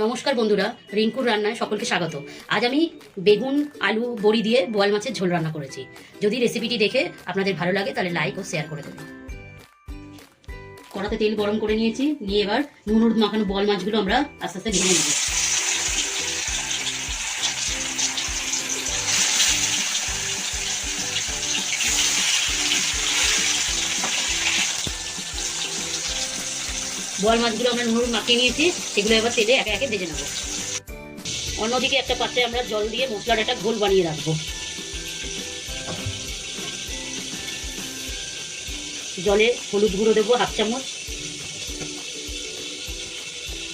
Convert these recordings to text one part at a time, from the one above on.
নমস্কার বন্ধুরা, রিঙ্কুর রান্নায় সকলকে স্বাগত। আজ আমি বেগুন আলু বড়ি দিয়ে বোয়াল মাছের ঝোল রান্না করেছি। যদি রেসিপিটি দেখে আপনাদের ভালো লাগে তাহলে লাইক ও শেয়ার করে দেবেন। কড়াতে তেল গরম করে নিয়েছি, নিয়ে এবার নুন হলুদ মাখানো বোয়াল মাছগুলো আমরা আস্তে আস্তে ভেজে নেব। বোয়াল মাছগুলো আমরা নুন হলুদ মাখিয়ে নিয়েছি, সেগুলো এবার তেলে একে একে ভেজে নেব। অন্যদিকে একটা পাত্রে আমরা জল দিয়ে মশলার একটা ঘোল বানিয়ে রাখবো। জলে হলুদ গুঁড়ো দেবো হাফ চামচ,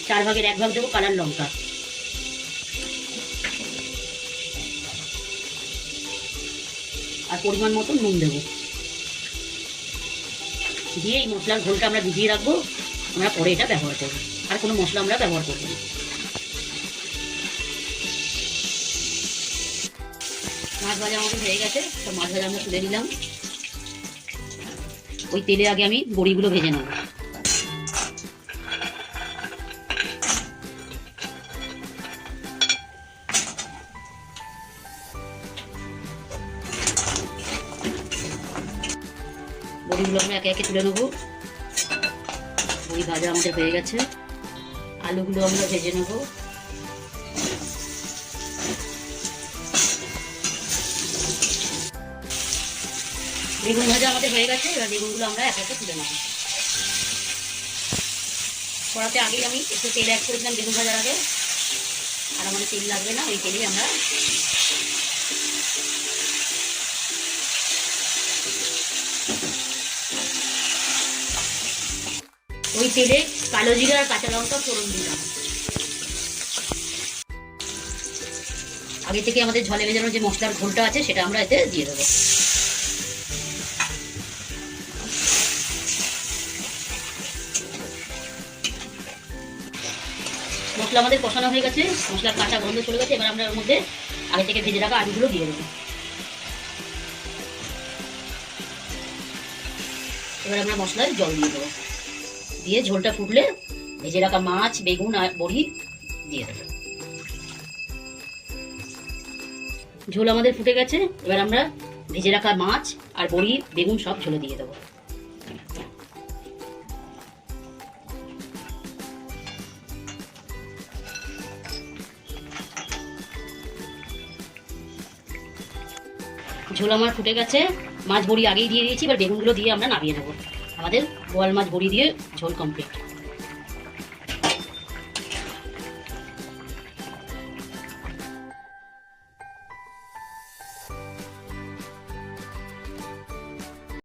4 ভাগের 1 ভাগ দেবো কালার লঙ্কা, আর পরিমাণ মতো নুন দেবো। দিয়ে এই মশলার ঘোলটা আমরা ভিজিয়ে রাখবো, আমরা পরে এটা ব্যবহার করবো। আর কোনো মশলা আমরা ব্যবহার করবো না। মাছ ভাজা আমাদের হয়ে গেছে, তো মাছ ভাজা আমরা তুলে নিলাম। ওই তেলে আগে আমি বড়িগুলো ভেজে নেব। বড়িগুলো আমরা একে একে তুলে নেব। বড়ি ভাজা আমাদের হয়ে গেছে। আলুগুলো আমরা ভেজে নেব। বেগুন ভাজা আমাদের হয়ে গেছে, এবার বেগুনগুলো আমরা এক একে তুলে নেব। কড়াতে আগেই আমি একটু তেল অ্যাড করেছিলাম বেগুন ভাজার আগে, আর আমাদের তেল লাগবে না, ওই তেলেই আমরা ওই তেলে কালো জিরা আর কাঁচা লঙ্কা ফোড়ন দিলাম। আগে থেকে আমাদের ঝলে ভেজানো যে মশলার ঘোলটা আছে সেটা আমরা এতে দিয়ে দেবো। মশলা আমাদের কষানো হয়ে গেছে, মশলার কাঁচা গন্ধ চলে গেছে। এবার আমরা ওর মধ্যে আগে থেকে ভেজে রাখা আলুগুলো দিয়ে দেবো। এবার আমরা মশলায় জল দিয়ে দেবো, দিয়ে ঝোলটা ফুটলে ভেজে রাখা মাছ বেগুন আর বড়ি দিয়ে দেবো। ঝোল আমাদের ফুটে গেছে, এবার আমরা ভেজে রাখা মাছ আর বড়ি বেগুন সব ঝোলে দিয়ে দেবো। ঝোল আমার ফুটে গেছে, মাছ বড়ি আগেই দিয়ে দিয়েছি, এবার বেগুনগুলো দিয়ে আমরা নামিয়ে নেবো। আমাদের বোয়াল মাছ বড়ি দিয়ে ঝোল কমপ্লিট।